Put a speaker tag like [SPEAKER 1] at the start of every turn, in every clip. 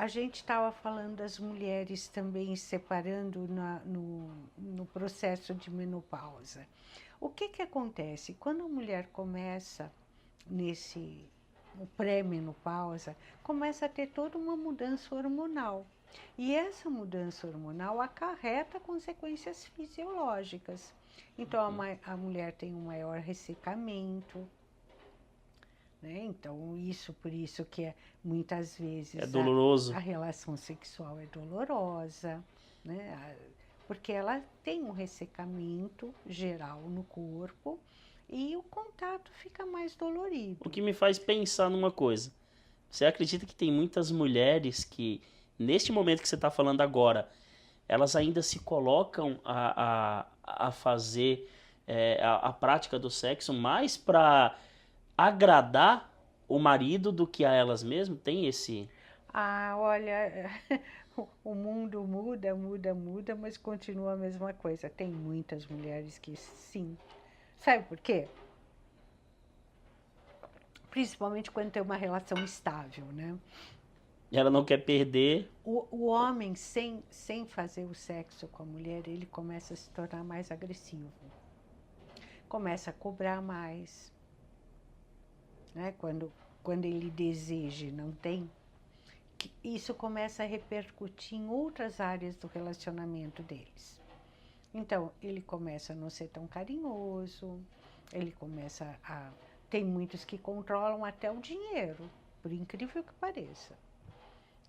[SPEAKER 1] a gente estava falando das mulheres também separando no processo de menopausa. O que que acontece? Quando a mulher começa nesse pré-menopausa, começa a ter toda uma mudança hormonal. E essa mudança hormonal acarreta consequências fisiológicas. Então, a mulher tem um maior ressecamento, né? Então, por isso que muitas
[SPEAKER 2] É
[SPEAKER 1] vezes a
[SPEAKER 2] doloroso.
[SPEAKER 1] relação sexual é dolorosa, né? Porque ela tem um ressecamento geral no corpo e o contato fica mais
[SPEAKER 2] O
[SPEAKER 1] dolorido.
[SPEAKER 2] que me faz pensar numa coisa. Você acredita que tem muitas mulheres que, neste momento que você está falando agora, elas ainda se colocam a fazer a prática do sexo mais para agradar o marido do que a elas mesmas? Tem esse.
[SPEAKER 1] Ah, olha, o mundo muda, muda, muda, mas continua a mesma coisa. Tem muitas mulheres que sim. Sabe por quê? Principalmente quando tem uma relação estável, né?
[SPEAKER 2] Ela não quer perder.
[SPEAKER 1] O homem, sem fazer o sexo com a mulher, ele começa a se tornar mais agressivo. Começa a cobrar mais, né? Quando ele deseja e não tem, isso começa a repercutir em outras áreas do relacionamento deles. Então, ele começa a não ser tão carinhoso, ele começa a. Tem muitos que controlam até o dinheiro, por incrível que pareça.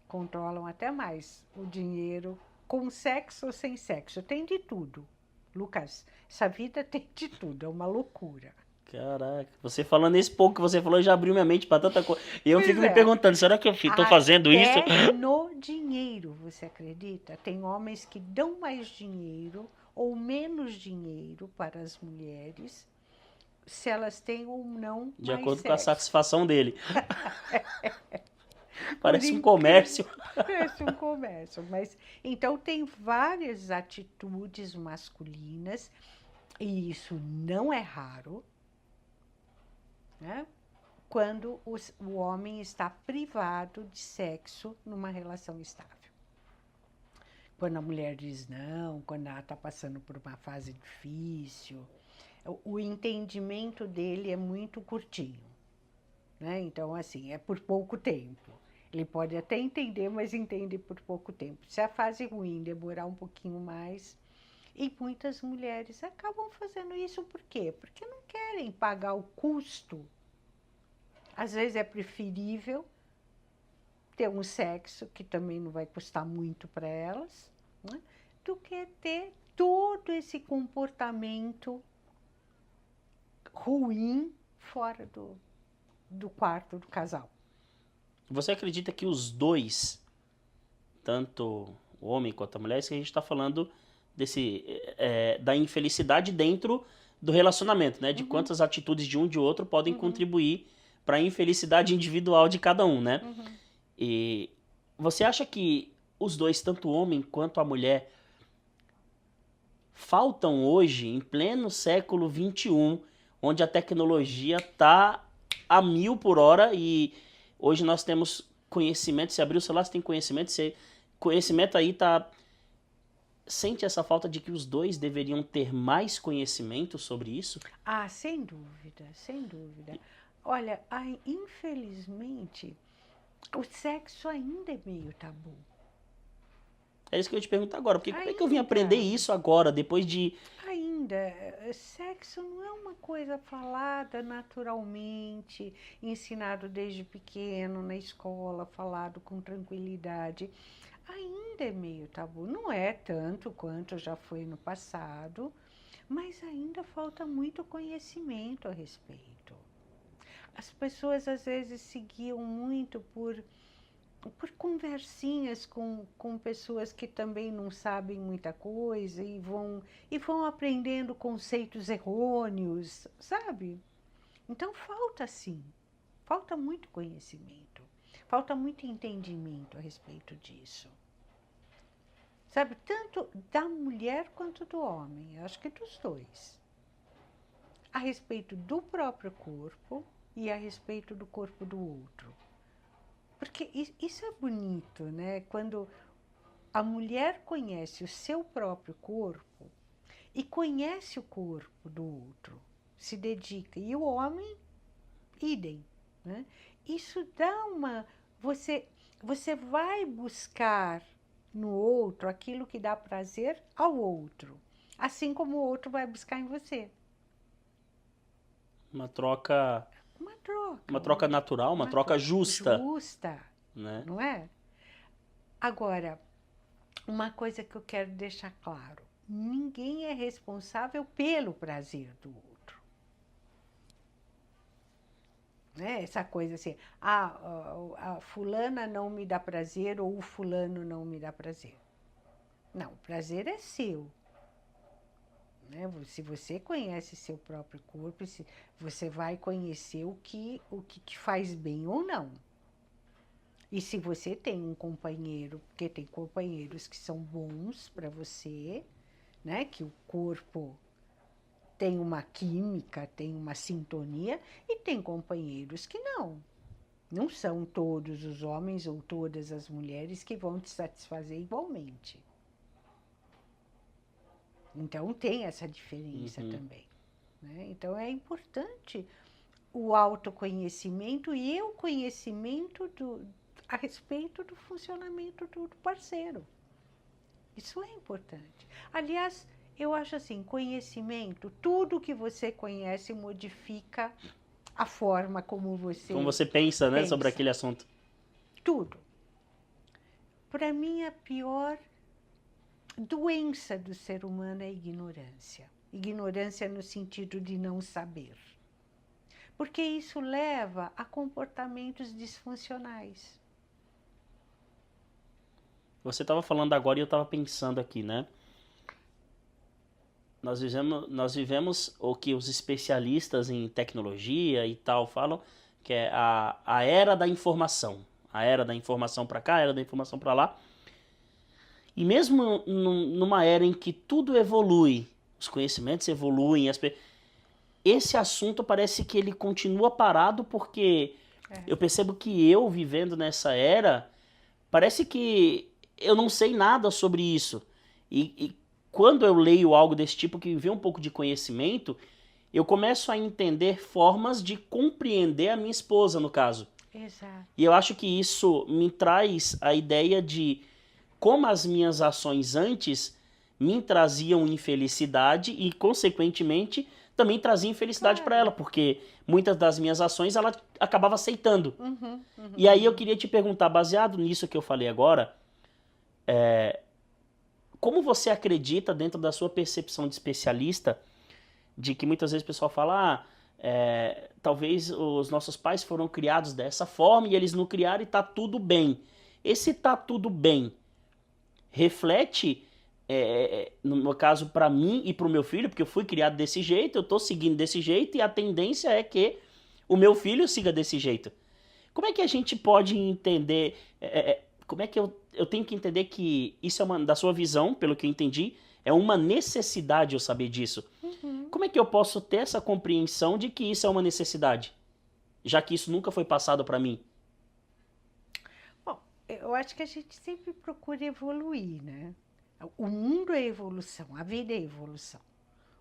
[SPEAKER 1] Controlam até mais o dinheiro com sexo ou sem sexo. Tem de tudo. Lucas, essa vida tem de tudo, é uma loucura.
[SPEAKER 2] Caraca, você falando esse pouco que você falou já abriu minha mente para tanta coisa. E eu fico
[SPEAKER 1] Pois
[SPEAKER 2] me
[SPEAKER 1] é,
[SPEAKER 2] perguntando, será que eu tô fazendo isso?
[SPEAKER 1] até no dinheiro, você acredita? Tem homens que dão mais dinheiro ou menos dinheiro para as mulheres se elas têm ou não
[SPEAKER 2] De
[SPEAKER 1] mais
[SPEAKER 2] acordo com a
[SPEAKER 1] sexo.
[SPEAKER 2] satisfação dele.
[SPEAKER 1] Por
[SPEAKER 2] Parece um
[SPEAKER 1] incrível
[SPEAKER 2] comércio.
[SPEAKER 1] que pareça um comércio. Mas, então, tem várias atitudes masculinas, e isso não é raro, né? Quando o homem está privado de sexo numa relação estável. Quando a mulher diz não, quando ela está passando por uma fase difícil, o entendimento dele é muito curtinho, né? Então, assim, é por pouco tempo. Ele pode até entender, mas entende por pouco tempo. Se a fase ruim demorar um pouquinho mais, e muitas mulheres acabam fazendo isso por quê? Porque não querem pagar o custo. Às vezes é preferível ter um sexo que também não vai custar muito para elas, né? Do que ter todo esse comportamento ruim fora do quarto do casal.
[SPEAKER 2] Você acredita que os dois, tanto o homem quanto a mulher, isso que a gente está falando desse da infelicidade dentro do relacionamento, né? De
[SPEAKER 1] Uhum,
[SPEAKER 2] quantas atitudes de um e de outro podem
[SPEAKER 1] uhum,
[SPEAKER 2] contribuir para a infelicidade individual de cada um, né?
[SPEAKER 1] uhum.
[SPEAKER 2] E você acha que os dois, tanto o homem quanto a mulher, faltam hoje, em pleno século XXI, onde a tecnologia está a 1000 por hora e hoje nós temos conhecimento, se abrir o celular você tem conhecimento, conhecimento aí tá. Sente essa falta de que os dois deveriam ter mais conhecimento sobre isso?
[SPEAKER 1] Ah, sem dúvida, sem dúvida. Olha, infelizmente, o sexo ainda é meio tabu.
[SPEAKER 2] É isso que eu ia te perguntar agora, porque como é que eu vim aprender
[SPEAKER 1] Ainda,
[SPEAKER 2] isso agora, depois de.
[SPEAKER 1] ainda, sexo não é uma coisa falada naturalmente, ensinado desde pequeno na escola, falado com tranquilidade. Ainda é meio tabu. Não é tanto quanto já foi no passado, mas ainda falta muito conhecimento a respeito. As pessoas às vezes seguiam muito por conversinhas com pessoas que também não sabem muita coisa e vão aprendendo conceitos errôneos, sabe? Então falta sim, falta muito conhecimento, falta muito entendimento a respeito disso. Sabe, tanto da mulher quanto do homem, acho que dos dois. A respeito do próprio corpo e a respeito do corpo do outro. Porque isso é bonito, né? Quando a mulher conhece o seu próprio corpo e conhece o corpo do outro, se dedica. E o homem, idem, né? Isso dá uma... você vai buscar no outro aquilo que dá prazer ao outro, assim como o outro vai buscar em você.
[SPEAKER 2] Uma troca,
[SPEAKER 1] Uma troca,
[SPEAKER 2] uma troca natural, uma
[SPEAKER 1] uma
[SPEAKER 2] troca
[SPEAKER 1] troca
[SPEAKER 2] justa,
[SPEAKER 1] justa,
[SPEAKER 2] né?
[SPEAKER 1] não é? Agora, uma coisa que eu quero deixar claro: ninguém é responsável pelo prazer do outro. Né? Essa coisa assim, a fulana não me dá prazer ou o fulano não me dá prazer. Não, o prazer é seu. Né? Se você conhece seu próprio corpo, você vai conhecer o que te faz bem ou não. E se você tem um companheiro, porque tem companheiros que são bons para você, né? Que o corpo tem uma química, tem uma sintonia, e tem companheiros que não. Não são todos os homens ou todas as mulheres que vão te satisfazer igualmente. Então tem essa diferença também. Né? Então é importante o autoconhecimento e o conhecimento a respeito do funcionamento do parceiro. Isso é importante. Aliás, eu acho assim, conhecimento, tudo que você conhece modifica a forma como
[SPEAKER 2] Como você pensa, né, sobre aquele assunto.
[SPEAKER 1] Tudo. Para mim, a pior doença do ser humano é a ignorância. Ignorância no sentido de não saber. Porque isso leva a comportamentos disfuncionais.
[SPEAKER 2] Você estava falando agora e eu estava pensando aqui, né? Nós vivemos o que os especialistas em tecnologia e tal falam, que é a era da informação. A era da informação para cá, a era da informação para lá. E mesmo numa era em que tudo evolui, os conhecimentos evoluem, esse assunto parece que ele continua parado porque eu percebo que eu, vivendo nessa era, parece que eu não sei nada sobre isso. E quando eu leio algo desse tipo, que vê um pouco de conhecimento, eu começo a entender formas de compreender a minha esposa, no caso.
[SPEAKER 1] Exato.
[SPEAKER 2] E eu acho que isso me traz a ideia de como as minhas ações antes me traziam infelicidade e, consequentemente, também trazia infelicidade para ela, porque muitas das minhas ações ela acabava aceitando. E aí eu queria te perguntar, baseado nisso que eu falei agora, como você acredita, dentro da sua percepção de especialista, de que muitas vezes o pessoal fala, talvez os nossos pais foram criados dessa forma e eles não criaram e tá tudo bem. Esse tá tudo bem reflete, no meu caso, para mim e para o meu filho, porque eu fui criado desse jeito, eu tô seguindo desse jeito e a tendência é que o meu filho siga desse jeito. Como é que a gente pode entender, como é que eu tenho que entender que isso é da sua visão, pelo que eu entendi, é uma necessidade eu saber disso. Como é que eu posso ter essa compreensão de que isso é uma necessidade, já que isso nunca foi passado para mim?
[SPEAKER 1] Bom, eu acho que a gente sempre procura evoluir, né? O mundo é evolução, a vida é evolução.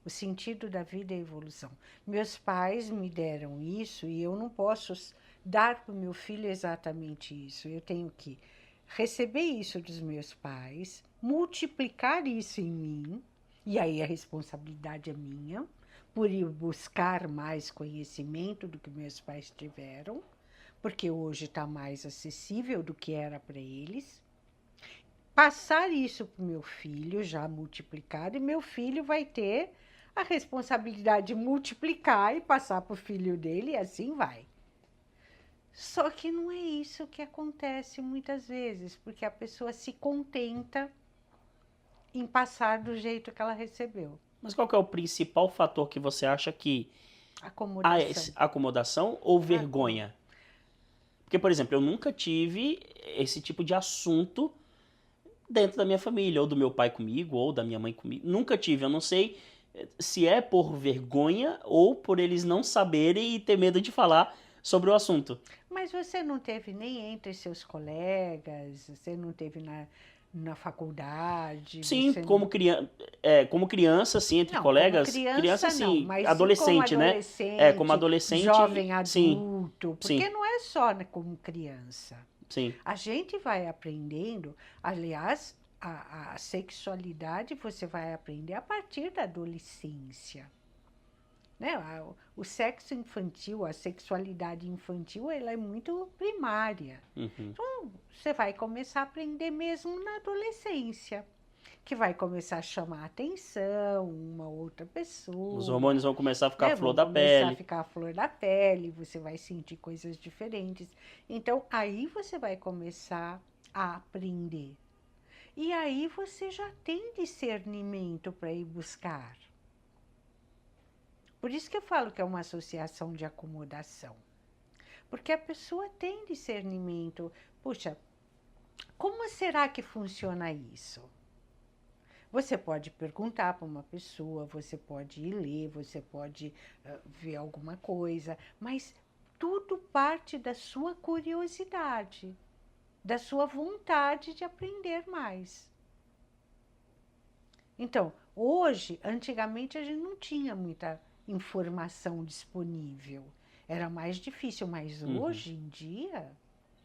[SPEAKER 1] O sentido da vida é evolução. Meus pais me deram isso e eu não posso dar para o meu filho exatamente isso. Eu tenho que receber isso dos meus pais, multiplicar isso em mim, e aí a responsabilidade é minha, por ir buscar mais conhecimento do que meus pais tiveram, porque hoje está mais acessível do que era para eles. Passar isso para o meu filho, já multiplicado, e meu filho vai ter a responsabilidade de multiplicar e passar para o filho dele, e assim vai. Só que não é isso que acontece muitas vezes, porque a pessoa se contenta em passar do jeito que ela recebeu.
[SPEAKER 2] Mas qual que é o principal fator que você acha que
[SPEAKER 1] Acomodação.
[SPEAKER 2] Acomodação ou vergonha? Porque, por exemplo, eu nunca tive esse tipo de assunto dentro da minha família, ou do meu pai comigo, ou da minha mãe comigo. Nunca tive, eu não sei se é por vergonha ou por eles não saberem e ter medo de falar sobre o assunto.
[SPEAKER 1] Mas você não teve nem entre seus colegas, você não teve na faculdade,
[SPEAKER 2] Sim,
[SPEAKER 1] você não...
[SPEAKER 2] como criança, assim, entre
[SPEAKER 1] Não, como
[SPEAKER 2] colegas, criança,
[SPEAKER 1] criança não,
[SPEAKER 2] assim,
[SPEAKER 1] mas e como
[SPEAKER 2] adolescente, né? Como
[SPEAKER 1] adolescente,
[SPEAKER 2] adolescente,
[SPEAKER 1] jovem
[SPEAKER 2] sim,
[SPEAKER 1] adulto, porque
[SPEAKER 2] sim,
[SPEAKER 1] não é só, né, como criança.
[SPEAKER 2] sim.
[SPEAKER 1] A gente vai aprendendo, aliás, a sexualidade você vai aprender a partir da adolescência. Né? O sexo infantil, a sexualidade infantil, ela é muito primária.
[SPEAKER 2] Uhum.
[SPEAKER 1] Então, você vai começar a aprender mesmo na adolescência, que vai começar a chamar a atenção uma outra
[SPEAKER 2] Os
[SPEAKER 1] pessoa,
[SPEAKER 2] hormônios vão começar a ficar à
[SPEAKER 1] né?
[SPEAKER 2] flor
[SPEAKER 1] Vão
[SPEAKER 2] da
[SPEAKER 1] começar a
[SPEAKER 2] pele.
[SPEAKER 1] ficar a flor da pele, você vai sentir coisas diferentes. Então, aí você vai começar a aprender. E aí você já tem discernimento para ir buscar. Por isso que eu falo que é uma associação de acomodação. Porque a pessoa tem discernimento. Puxa, como será que funciona isso? Você pode perguntar para uma pessoa, você pode ir ler, você pode ver alguma coisa, mas tudo parte da sua curiosidade, da sua vontade de aprender mais. Então, hoje, antigamente a gente não tinha muita informação disponível. Era mais difícil, mas
[SPEAKER 2] Uhum.
[SPEAKER 1] hoje em dia,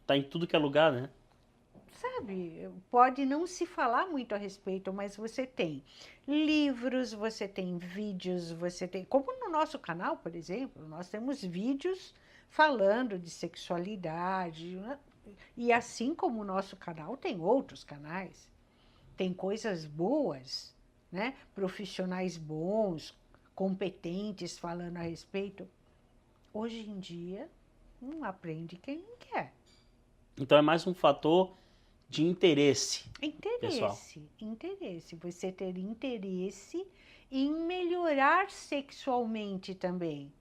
[SPEAKER 2] Tá em tudo que é lugar, né?
[SPEAKER 1] sabe, pode não se falar muito a respeito, mas você tem livros, você tem vídeos, você tem. Como no nosso canal, por exemplo, nós temos vídeos falando de sexualidade, né? E assim como o nosso canal, tem outros canais. Tem coisas boas, né? Profissionais bons, competentes falando a respeito. Hoje em dia, não aprende quem não quer.
[SPEAKER 2] Então é mais um fator de interesse, pessoal.
[SPEAKER 1] Interesse. Você ter interesse em melhorar sexualmente também.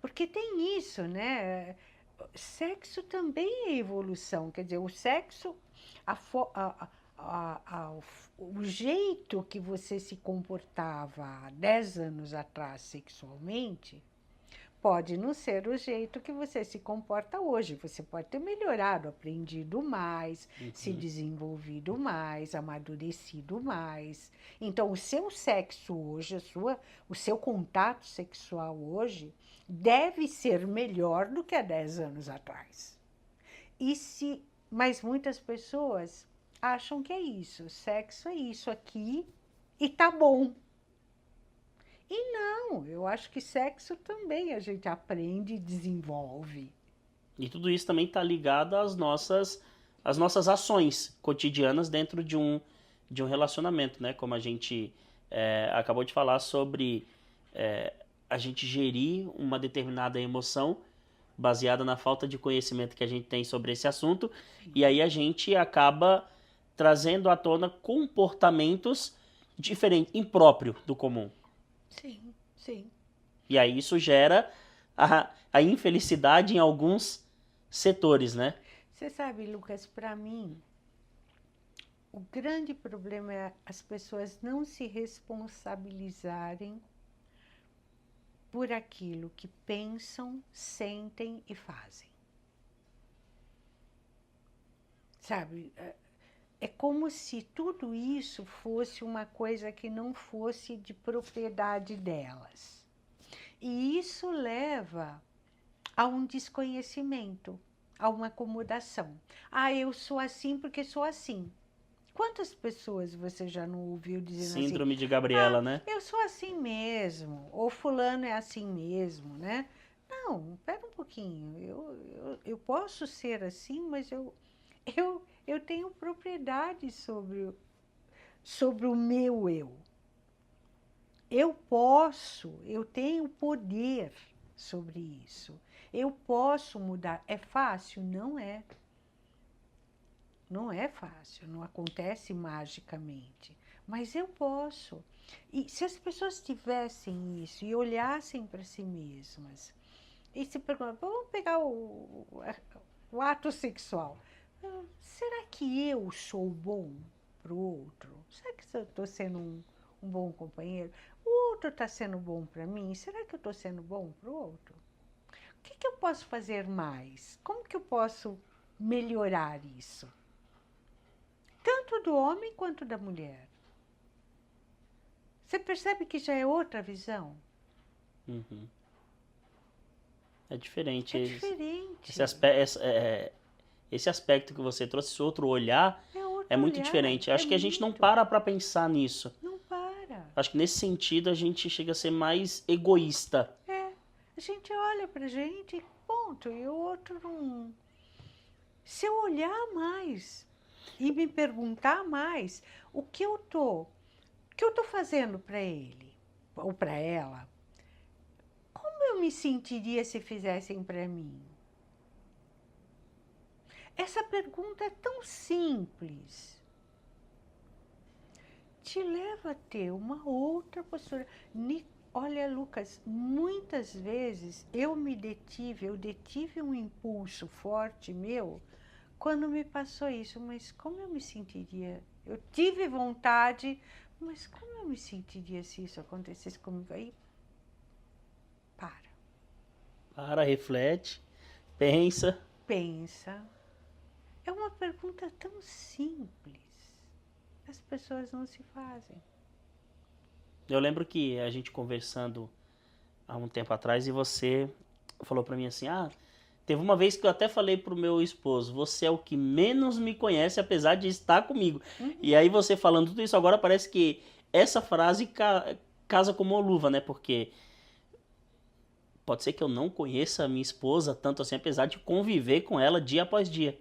[SPEAKER 1] Porque tem isso, né? Sexo também é evolução. Quer dizer, o sexo, a, a, o jeito que você se comportava há 10 anos atrás sexualmente, pode não ser o jeito que você se comporta hoje. Você pode ter melhorado, aprendido mais, se
[SPEAKER 2] Uhum.
[SPEAKER 1] desenvolvido mais, amadurecido mais. Então, o seu sexo hoje, o seu contato sexual hoje, deve ser melhor do que há 10 anos atrás. Mas muitas pessoas acham que é isso, sexo é isso aqui e tá bom. E não, eu acho que sexo também a gente aprende e desenvolve.
[SPEAKER 2] E tudo isso também está ligado às nossas ações cotidianas dentro de um relacionamento, né? Como a gente acabou de falar sobre a gente gerir uma determinada emoção baseada na falta de conhecimento que a gente tem sobre esse assunto, e aí a gente acaba trazendo à tona comportamentos diferentes, impróprios do comum.
[SPEAKER 1] Sim, sim.
[SPEAKER 2] E aí isso gera a infelicidade em alguns setores, né?
[SPEAKER 1] Você sabe, Lucas, para mim, o grande problema é as pessoas não se responsabilizarem por aquilo que pensam, sentem e fazem. Sabe, é como se tudo isso fosse uma coisa que não fosse de propriedade delas. E isso leva a um desconhecimento, a uma acomodação. Ah, eu sou assim porque sou assim. Quantas pessoas você já não ouviu dizendo assim?
[SPEAKER 2] Síndrome de
[SPEAKER 1] Ah,
[SPEAKER 2] Gabriela, né?
[SPEAKER 1] eu sou assim mesmo, ou fulano é assim mesmo, né? Não, pera um pouquinho, eu posso ser assim, mas eu tenho propriedade sobre o meu eu. Eu tenho poder sobre isso. Eu posso mudar. É fácil? Não é. Não é fácil, não acontece magicamente. Mas eu posso. E se as pessoas tivessem isso e olhassem para si mesmas e se perguntassem, vamos pegar o ato sexual. Será que eu sou bom para o outro? Será que eu estou sendo um bom companheiro? O outro está sendo bom para mim? Será que eu estou sendo bom para o outro? que eu posso fazer mais? Como que eu posso melhorar isso? Tanto do homem quanto da mulher. Você percebe que já é outra visão?
[SPEAKER 2] Uhum. É diferente.
[SPEAKER 1] É diferente.
[SPEAKER 2] Esse aspecto que você trouxe, esse outro olhar,
[SPEAKER 1] É outro
[SPEAKER 2] é muito
[SPEAKER 1] olhar,
[SPEAKER 2] diferente. Acho
[SPEAKER 1] é
[SPEAKER 2] que a gente não
[SPEAKER 1] muito.
[SPEAKER 2] para pra pensar nisso.
[SPEAKER 1] Não para.
[SPEAKER 2] Acho que nesse sentido a gente chega a ser mais egoísta.
[SPEAKER 1] A gente olha pra gente e ponto. E o outro não. Se eu olhar mais e me perguntar mais o que eu tô fazendo para ele ou para ela, como eu me sentiria se fizessem para mim? Essa pergunta é tão simples. Te leva a ter uma outra postura. Olha, Lucas, muitas vezes eu detive um impulso forte meu quando me passou isso, mas como eu me sentiria? Eu tive vontade, mas como eu me sentiria se isso acontecesse comigo? Aí, para,
[SPEAKER 2] Reflete, pensa.
[SPEAKER 1] pensa. É uma pergunta tão simples. As pessoas não se fazem.
[SPEAKER 2] Eu lembro que a gente conversando há um tempo atrás e você falou pra mim assim, teve uma vez que eu até falei pro meu esposo, você é o que menos me conhece apesar de estar comigo. E aí você falando tudo isso agora parece que essa frase casa como uma luva, né? Porque pode ser que eu não conheça a minha esposa tanto assim, apesar de conviver com ela dia após dia.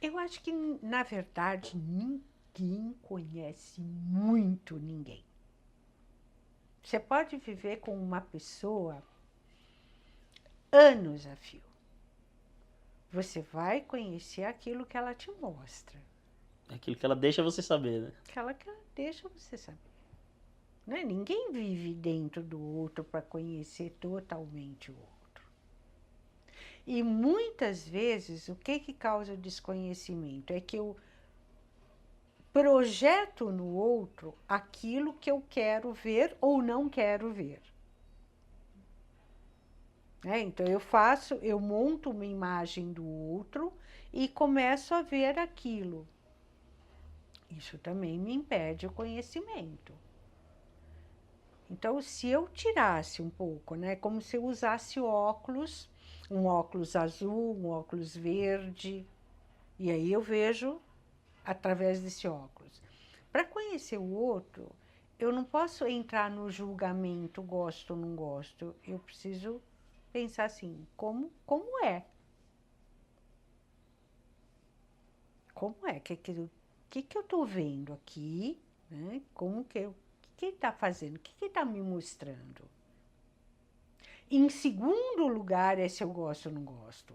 [SPEAKER 1] Eu acho que, na verdade, ninguém conhece muito ninguém. Você pode viver com uma pessoa anos a fio. Você vai conhecer aquilo que ela te mostra.
[SPEAKER 2] Aquilo que ela deixa você saber, né?
[SPEAKER 1] Aquela que ela deixa você saber. Né? Ninguém vive dentro do outro para conhecer totalmente o outro. E muitas vezes, o que causa o desconhecimento? É que eu projeto no outro aquilo que eu quero ver ou não quero ver. Então eu monto uma imagem do outro e começo a ver aquilo. Isso também me impede o conhecimento. Então, se eu tirasse um pouco, como se eu usasse óculos, um óculos azul, um óculos verde, e aí eu vejo através desse óculos. Para conhecer o outro, eu não posso entrar no julgamento, gosto ou não gosto. Eu preciso pensar assim, como é? Como é? O que eu estou vendo aqui? Né? O que ele está fazendo? O que ele está me mostrando? Em segundo lugar, é se eu gosto ou não gosto.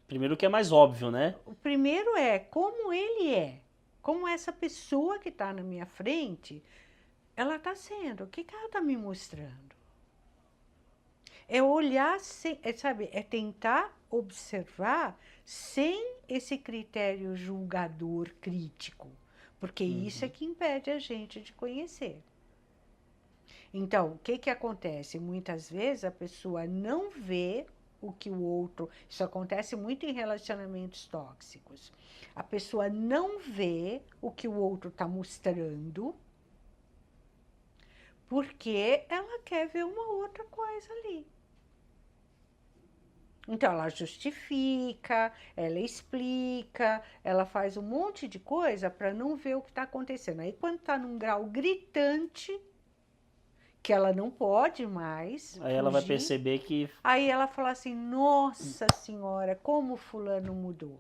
[SPEAKER 2] Primeiro que é mais óbvio, né?
[SPEAKER 1] O primeiro é como ele é. Como essa pessoa que está na minha frente, ela está sendo. O que ela está me mostrando? É olhar, sabe? É tentar observar sem esse critério julgador crítico. Porque isso é que impede a gente de conhecer. Então, o que acontece? Muitas vezes a pessoa não vê o que o outro... Isso acontece muito em relacionamentos tóxicos. A pessoa não vê o que o outro está mostrando porque ela quer ver uma outra coisa ali. Então, ela justifica, ela explica, ela faz um monte de coisa para não ver o que está acontecendo. Aí, quando está num grau gritante, que ela não pode mais
[SPEAKER 2] Aí ela vai perceber que...
[SPEAKER 1] Aí ela fala assim, nossa senhora, como fulano mudou.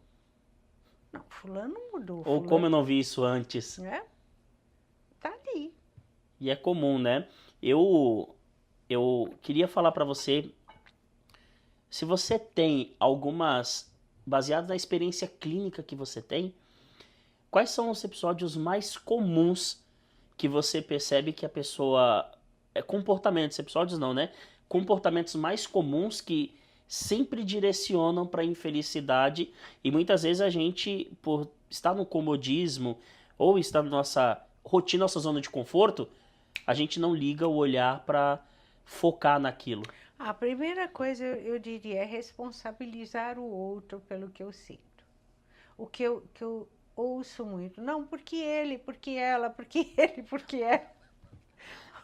[SPEAKER 1] Não, fulano mudou.
[SPEAKER 2] Ou como eu não vi isso antes.
[SPEAKER 1] Tá ali.
[SPEAKER 2] E é comum, né? Eu queria falar pra você, se você tem algumas, baseadas na experiência clínica que você tem, quais são os episódios mais comuns que você percebe que a pessoa... comportamentos, episódios não, né? Comportamentos mais comuns que sempre direcionam para a infelicidade e muitas vezes a gente, por estar no comodismo ou estar na nossa rotina, nossa zona de conforto, a gente não liga o olhar para focar naquilo.
[SPEAKER 1] A primeira coisa eu diria é responsabilizar o outro pelo que eu sinto. O que eu ouço muito, não, porque ele, porque ela, porque ele, porque ela,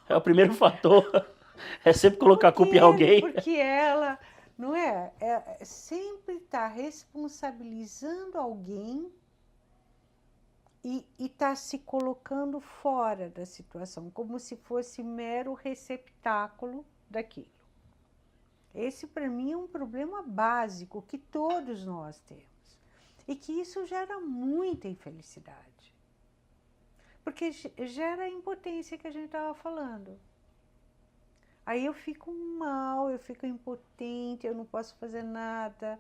[SPEAKER 2] É o primeiro fator, é sempre colocar a
[SPEAKER 1] porque
[SPEAKER 2] culpa em
[SPEAKER 1] ele,
[SPEAKER 2] alguém.
[SPEAKER 1] porque ela, não é? É sempre estar responsabilizando alguém e está se colocando fora da situação, como se fosse mero receptáculo daquilo. Esse, para mim, é um problema básico que todos nós temos. E que isso gera muita infelicidade. Porque gera a impotência que a gente estava falando. Aí eu fico mal, eu fico impotente, eu não posso fazer nada.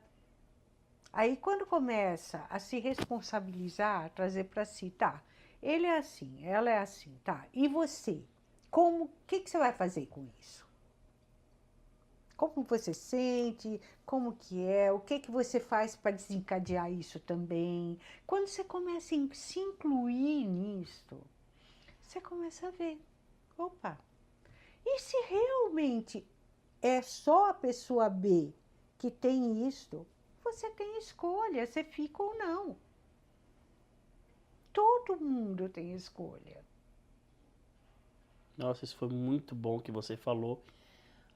[SPEAKER 1] Aí quando começa a se responsabilizar, trazer para si, tá, ele é assim, ela é assim, tá, e você? Como, o que você vai fazer com isso? Como você sente, como que é, o que você faz para desencadear isso também. Quando você começa a se incluir nisto, você começa a ver, opa, e se realmente é só a pessoa B que tem isto, você tem escolha, você fica ou não. Todo mundo tem escolha.
[SPEAKER 2] Nossa, isso foi muito bom que você falou.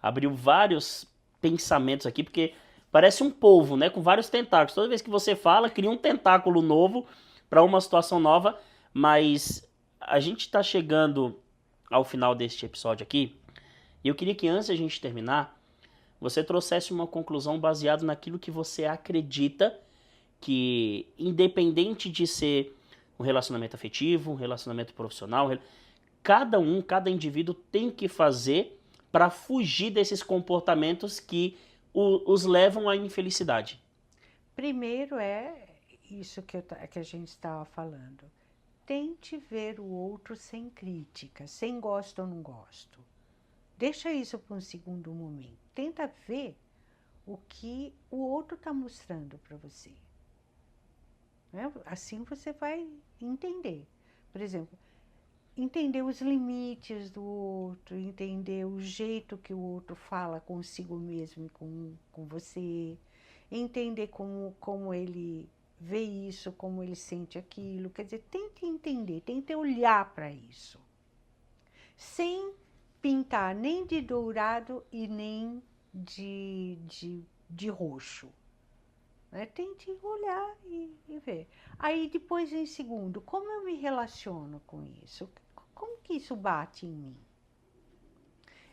[SPEAKER 2] Abriu vários pensamentos aqui, porque parece um polvo, né? Com vários tentáculos. Toda vez que você fala, cria um tentáculo novo para uma situação nova. Mas a gente está chegando ao final deste episódio aqui. E eu queria que antes de a gente terminar, você trouxesse uma conclusão baseada naquilo que você acredita que, independente de ser um relacionamento afetivo, um relacionamento profissional, cada indivíduo tem que fazer para fugir desses comportamentos que os levam à infelicidade.
[SPEAKER 1] Primeiro é isso que a gente estava falando. Tente ver o outro sem crítica, sem gosto ou não gosto. Deixa isso para um segundo momento. Tenta ver o que o outro está mostrando para você. Né? Assim você vai entender. Por exemplo, entender os limites do outro, entender o jeito que o outro fala consigo mesmo e com você, entender como ele vê isso, como ele sente aquilo. Quer dizer, tente entender, tente olhar para isso, sem pintar nem de dourado e nem de roxo. Né? Tente olhar e ver. Aí depois, em segundo, como eu me relaciono com isso? Como que isso bate em mim?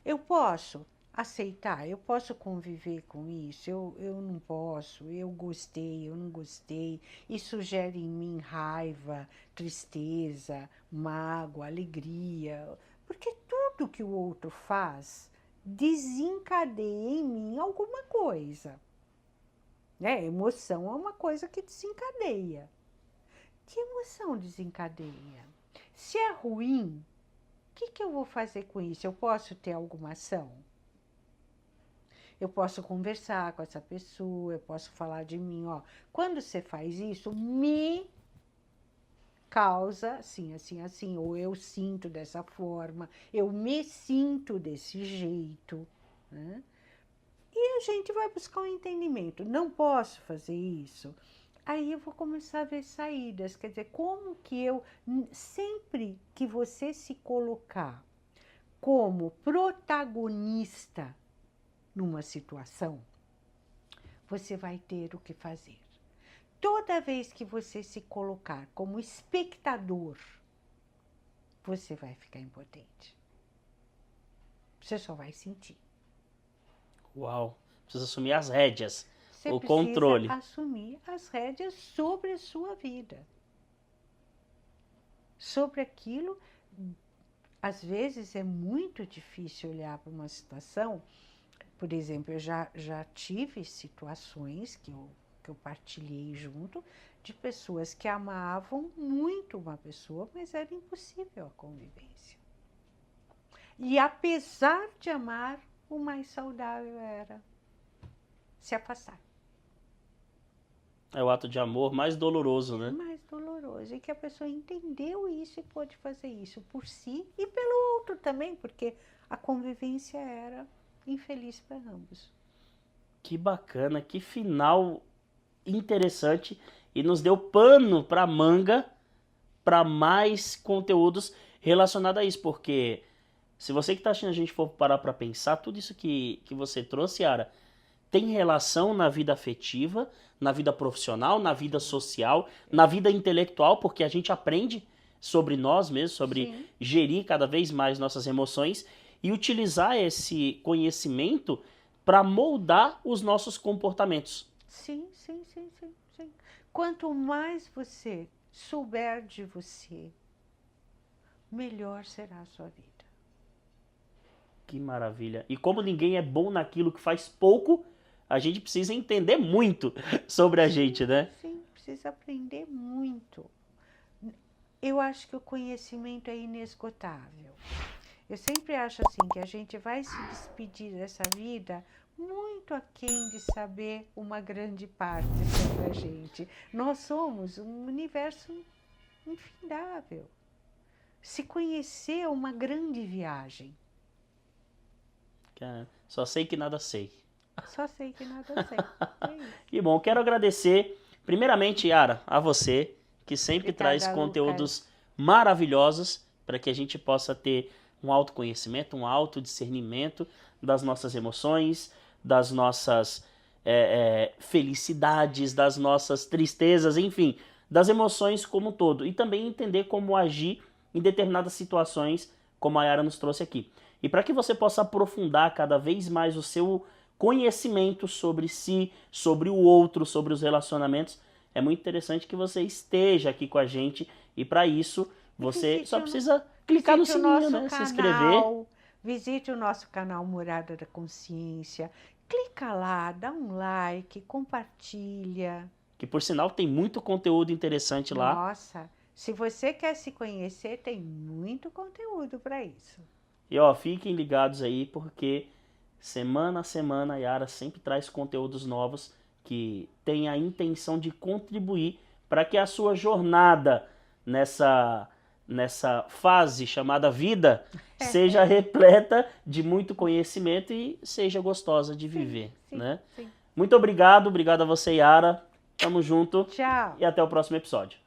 [SPEAKER 1] Eu posso aceitar, eu posso conviver com isso, eu não posso, eu gostei, eu não gostei, isso gera em mim raiva, tristeza, mágoa, alegria, porque tudo que o outro faz desencadeia em mim alguma coisa. Né? Emoção é uma coisa que desencadeia. Que emoção desencadeia? Se é ruim, o que eu vou fazer com isso? Eu posso ter alguma ação? Eu posso conversar com essa pessoa, eu posso falar de mim, ó. Quando você faz isso, me causa assim, assim, assim, ou eu sinto dessa forma, eu me sinto desse jeito, né? E a gente vai buscar um entendimento. Não posso fazer isso. Aí eu vou começar a ver saídas. Quer dizer, como que eu, sempre que você se colocar como protagonista numa situação, você vai ter o que fazer. Toda vez que você se colocar como espectador, você vai ficar impotente. Você só vai sentir.
[SPEAKER 2] Uau, precisa assumir as rédeas,
[SPEAKER 1] Você
[SPEAKER 2] o
[SPEAKER 1] precisa
[SPEAKER 2] controle.
[SPEAKER 1] assumir as rédeas sobre a sua vida. Sobre aquilo, às vezes é muito difícil olhar para uma situação. Por exemplo, eu já tive situações que eu partilhei junto de pessoas que amavam muito uma pessoa, mas era impossível a convivência. E apesar de amar, o mais saudável era se afastar.
[SPEAKER 2] É o ato de amor mais doloroso, né?
[SPEAKER 1] Mais doloroso. E que a pessoa entendeu isso e pôde fazer isso por si e pelo outro também, porque a convivência era infeliz para ambos.
[SPEAKER 2] Que bacana, que final interessante e nos deu pano para manga para mais conteúdos relacionados a isso, porque se você que está assistindo a gente for parar para pensar, tudo isso que você trouxe, Yara, tem relação na vida afetiva, na vida profissional, na vida social, na vida intelectual, porque a gente aprende sobre nós mesmos, sobre
[SPEAKER 1] Sim.
[SPEAKER 2] gerir cada vez mais nossas emoções e utilizar esse conhecimento para moldar os nossos comportamentos.
[SPEAKER 1] Sim, sim, sim, sim, sim. Quanto mais você souber de você, melhor será a sua vida.
[SPEAKER 2] Que maravilha. E como ninguém é bom naquilo que faz pouco, a gente precisa entender muito sobre a gente, né?
[SPEAKER 1] Sim, precisa aprender muito. Eu acho que o conhecimento é inesgotável. Eu sempre acho assim que a gente vai se despedir dessa vida muito aquém de saber uma grande parte sobre a gente. Nós somos um universo infindável. Se conhecer é uma grande viagem.
[SPEAKER 2] Só sei que nada sei.
[SPEAKER 1] Só sei que nada sei. É isso.
[SPEAKER 2] E bom, quero agradecer, primeiramente, Yara, a você, que sempre
[SPEAKER 1] Obrigada,
[SPEAKER 2] traz conteúdos
[SPEAKER 1] Lucas.
[SPEAKER 2] maravilhosos para que a gente possa ter um autoconhecimento, um autodiscernimento das nossas emoções, das nossas felicidades, das nossas tristezas, enfim, das emoções como um todo. E também entender como agir em determinadas situações, como a Yara nos trouxe aqui. E para que você possa aprofundar cada vez mais o seu conhecimento sobre si, sobre o outro, sobre os relacionamentos, é muito interessante que você esteja aqui com a gente. E para isso, você só precisa clicar no sininho, né? Se inscrever.
[SPEAKER 1] Visite o nosso canal Morada da Consciência. Clica lá, dá um like, compartilha.
[SPEAKER 2] Que por sinal tem muito conteúdo interessante lá.
[SPEAKER 1] Nossa, se você quer se conhecer, tem muito conteúdo para isso.
[SPEAKER 2] E ó, fiquem ligados aí, porque semana a semana a Yara sempre traz conteúdos novos que tem a intenção de contribuir para que a sua jornada nessa fase chamada vida seja repleta de muito conhecimento e seja gostosa de viver,
[SPEAKER 1] sim,
[SPEAKER 2] né?
[SPEAKER 1] Sim.
[SPEAKER 2] Muito obrigado a você, Yara. Tamo junto.
[SPEAKER 1] Tchau.
[SPEAKER 2] E até o próximo episódio.